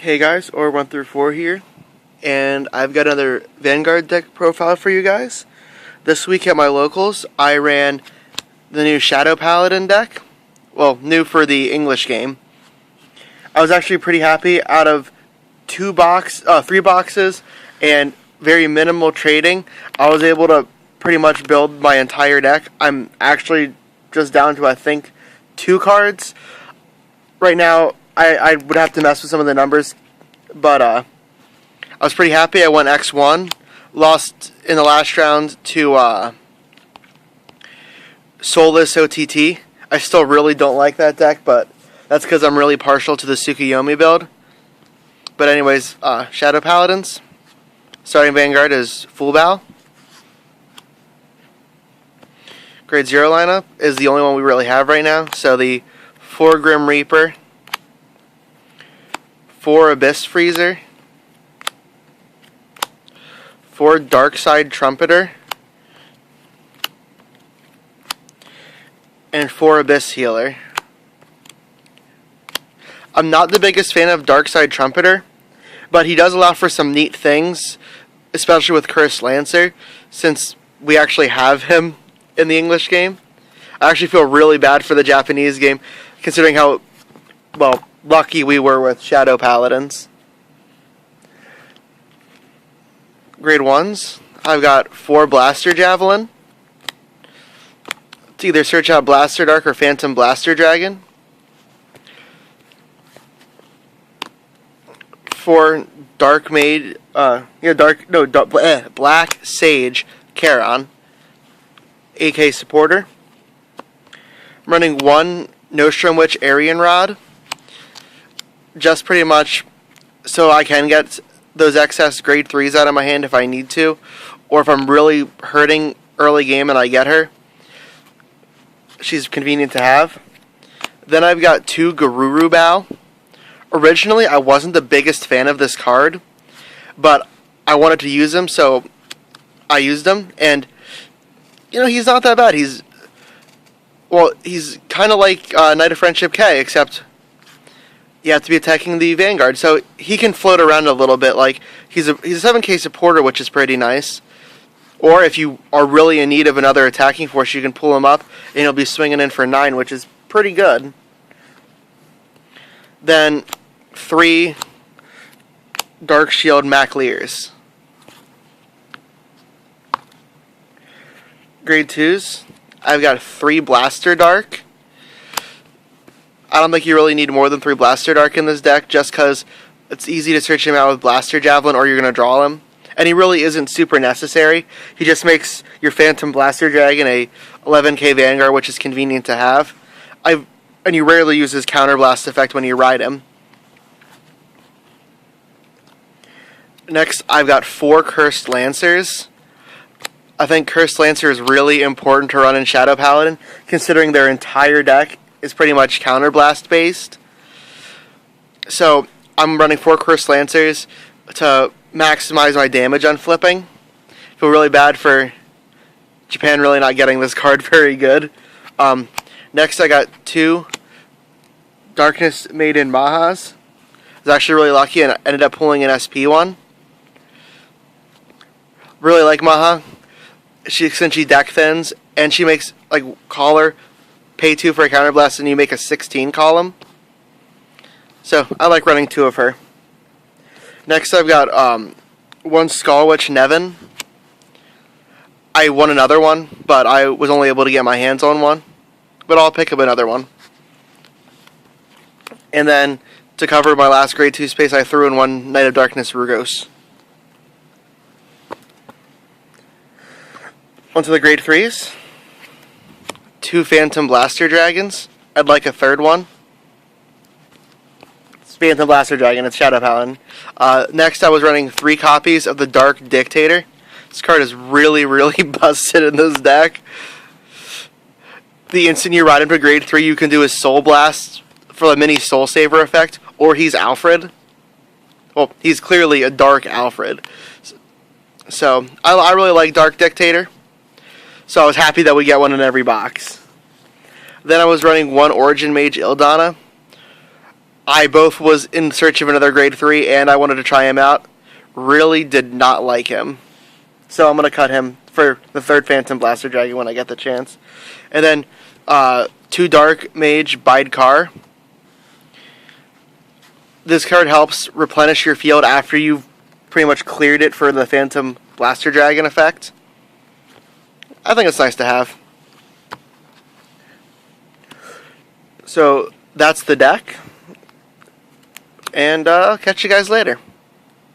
Hey guys, or 1 through 4 here, and I've got another Vanguard deck profile for you guys. This week at my locals, I ran the new Shadow Paladin deck. Well, new for the English game. I was actually pretty happy. Out of 3 boxes and very minimal trading, I was able to pretty much build my entire deck. I'm actually just down to, I think, 2 cards. Right now, I would have to mess with some of the numbers, but I was pretty happy. I went X1, lost in the last round to Soulless OTT. I still really don't like that deck, but that's because I'm really partial to the Tsukuyomi build. But anyways, Shadow Paladins. Starting Vanguard is Full Bow. Grade 0 lineup is the only one we really have right now. So the 4 Grim Reaper, 4 Abyss Freezer, 4 Darkside Trumpeter, and 4 Abyss Healer. I'm not the biggest fan of Darkside Trumpeter, but he does allow for some neat things, especially with Cursed Lancer, since we actually have him in the English game. I actually feel really bad for the Japanese game, considering how, well, lucky we were with Shadow Paladins. Grade 1s, I've got 4 Blaster Javelin. To either search out Blaster Dark or Phantom Blaster Dragon. 4 Dark Maid, Black Sage Charon, AK supporter. I'm running 1 Nostrum Witch Aryan Rod, just pretty much so I can get those excess grade 3s out of my hand if I need to, or if I'm really hurting early game and I get her. She's convenient to have. Then I've got 2 Garuru Bow. Originally, I wasn't the biggest fan of this card, but I wanted to use him, so I used him, and he's not that bad. He's kind of like Knight of Friendship K, except you have to be attacking the Vanguard, so he can float around a little bit. Like he's a 7K supporter, which is pretty nice. Or if you are really in need of another attacking force, you can pull him up, and he'll be swinging in for 9, which is pretty good. Then 3 Dark Shield Maclears. Grade 2s, I've got 3 Blaster Dark. I don't think you really need more than 3 Blaster Dark in this deck, just because it's easy to search him out with Blaster Javelin, or you're going to draw him. And he really isn't super necessary. He just makes your Phantom Blaster Dragon a 11K Vanguard, which is convenient to have. And you rarely use his Counterblast effect when you ride him. Next, I've got 4 Cursed Lancers. I think Cursed Lancer is really important to run in Shadow Paladin, considering their entire deck is pretty much Counterblast based. So I'm running 4 Cursed Lancers to maximize my damage on flipping. Feel really bad for Japan really not getting this card very good. Next, I got 2 Darkness Maiden Mahas. I was actually really lucky and ended up pulling an SP one. Really like Maha. Since she deck thins, and she makes, like, Caller, pay 2 for a Counterblast, and you make a 16 column. So, I like running 2 of her. Next, I've got 1 Skull Witch Nevin. I won another one, but I was only able to get my hands on one. But I'll pick up another one. And then, to cover my last grade 2 space, I threw in 1 Knight of Darkness Rugos. Onto the grade 3s. 2 Phantom Blaster Dragons. I'd like a 3rd one. It's Phantom Blaster Dragon, it's Shadow Paladin. Next, I was running 3 copies of the Dark Dictator. This card is really, really busted in this deck. The instant you ride him to grade 3, you can do his Soul Blast for the mini Soul Saver effect, or he's Alfred. Well, he's clearly a Dark Alfred. So, I really like Dark Dictator. So I was happy that we get one in every box. Then I was running 1 Origin Mage Ildana. I both was in search of another grade 3 and I wanted to try him out. Really did not like him. So I'm going to cut him for the 3rd Phantom Blaster Dragon when I get the chance. And then 2 Dark Mage Bidekar. This card helps replenish your field after you've pretty much cleared it for the Phantom Blaster Dragon effect. I think it's nice to have. So that's the deck. And I'll catch you guys later.